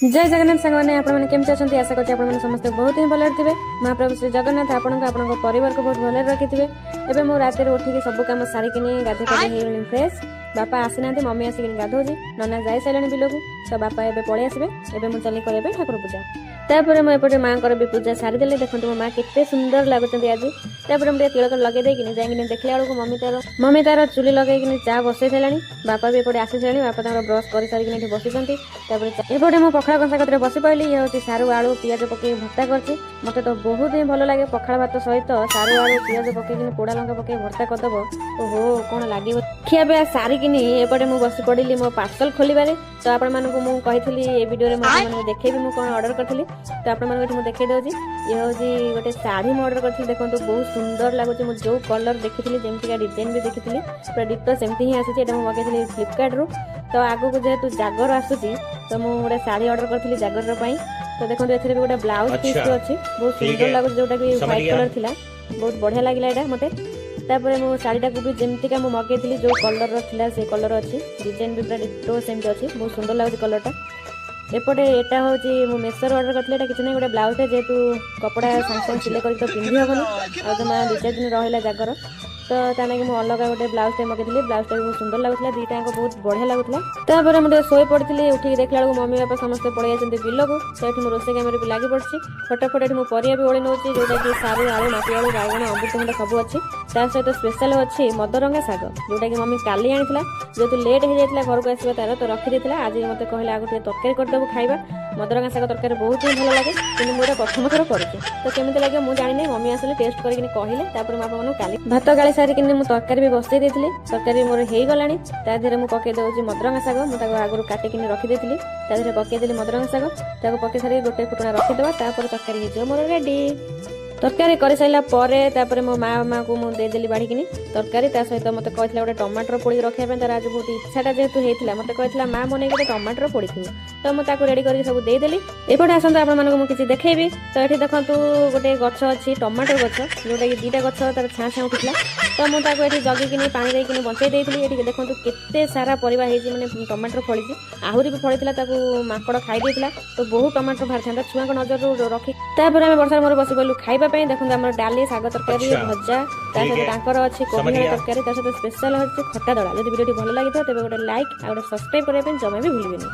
जय जगन्नाथ सांग मैंने आपमि अच्छा आशा कर समस्त बहुत ही भले थे। महाप्रभु श्री जगन्नाथ आपण परिवार को बहुत भले रखी थे। एवं मो रात उठिक सब कम सारिकी गाधे फ्रेश बापा आसी ना मम्मी आसिक गाधोजी नना जाई सारे बिल को तो बापा एवं पलि आसबे एवं मुझे चली करेंगे ठाकुर पूजा तापर मुझे माँ भी पूजा सारीदे देखो मो माँ के सुंदर लगुच आज तापर मुझे तिलक लगे जाए देखला बेलू मम्मी तार चुली लगे चा बसई सारा बापा भी एपटे आसी सारे बापा ब्रश कर सारिक बसुँच एपटे मो पखाड़ कंसा कतरे बसी पड़ी ये हूँ सारू आलू पियाज पकई भर्ता कर मत तो बहुत ही भल लगे पखाड़ भात सहित सारू आलू पियाज पकई पोड़ा लंका पकई भर्ता करदेव ओहो कौन लगे खिया पिया सारिकी एपटे मुझे बस पड़ी मो पार्सल खोलबारे तो आपण मानक मुझे ये वीडियो में देखेबी मुझे कौन ऑर्डर करी तो आपको देखई दूसरी ये हूँ गोटे शाढ़ी मुझे ऑर्डर करी देखो बहुत सुंदर लगुच मुझे जो कलर देखी जमीका डिजाइन भी देखी पूरा डिटो सेमती ही आसी मगेली फ्लिपकार्ट रू तो आगक जेहेतु जागर आसूसी तो मुझे गोटे शाढ़ी ऑर्डर करी जागर तो देखो ए गोटे ब्लाउज पीस भी अच्छी बहुत सुंदर लगुच जोटा कि व्हाइट कलर थिला बहुत बढ़िया लगे यहाँ मत तापर मो शाढ़ीटा को भी जमीका मुझे मगेली जो कलर थिला से कलर अच्छी डिजाइन भी पूरा डिटो सेमती अच्छी बहुत सुंदर लगुच कलरटा एपटे एटा हूँ मो मेसर ऑर्डर करते किसी ना गोटे ब्लाउज जेहेतु कपड़ा साଙ୍ଗे सागे सिले कर तो पिंधि हेनी आ जमा 2-4 दिन रहा जागर तो ताकि मुझे अलग गोटे ब्लाउज मगेली ब्लाउजटा भी बहुत सुंदर लगुला दुईटा बहुत बढ़िया लगुला तापर मुझे शोई पड़ी उठिक देखला मम्मी बापा समस्त पलि आते बिल को तो ये रोषे कम भी लगी पड़ी फटाफट ये परिया भी ओढ़ी नौ जोटा कि सारू आलू माटी आलू बाइगण अमृतभंडा सब अच्छी सहित स्पेशल अच्छी मदरंगा शाग जोटा कि मम्मी काली आनी जेहेतु लेट हो जाता घर को आसवा तार तो रखी आज मत कहले आगे तरकारी करदेव खाଇବା मदरंगा शाग तरकारी बहुत ही भल लगे कि मुझे प्रथम थर करुच्छे तो केमी लगे मुझे जानी मम्मी आसिले टेस्ट करके कहले मैं काली भात गाड़ी सारिक मुझे तरकारी भी बसई देती तरकारी मोर हो गला मुझे पकई दूसरी मदरंगा शाग मुझे आगुरी काटिक रखी देती पकईदेली मदरंगा शाग पकई सारी गोटे फुटना रखीदेवा तरकारी हो मोर रेडी तरकारी कर सारापर मो माँ को मुझे देदेली बाढ़ी तरकारी सहित मत कहला गोटे टमाटर पोड़ी रखापी तार आज बहुत इच्छाटा जेहेतु होता मत कहला माँ बन गोटे टमाटर पोड़ी थी तो मुझे रेडी कर सब देदेली एपटे आसतु आपको देखी तो ये देखो गोटे गछ अच्छी टमाटर गछ जोटा कि 2टा गछ तार छाँ छाँ उठा तो मुझे जगिकी पानी देकी बंचाई देती देखो केते सारा परिवा मैंने टमाटर फड़ी आहरी भी फड़ी माकड़ खाई तो बहुत टमाटर बाहर था छुआ नजर रखी वर्षा मोर बस गलु खाइबा देखो आम डाली शाग तरकारी भजा तर अच्छी कोबी तरकारी सहित स्पेशल अच्छी खटा दड़ा जब वीडियो भल लगी तेज गोटे लाइक आ गोटे सब्सक्राइब करने जमा भी भूलिए।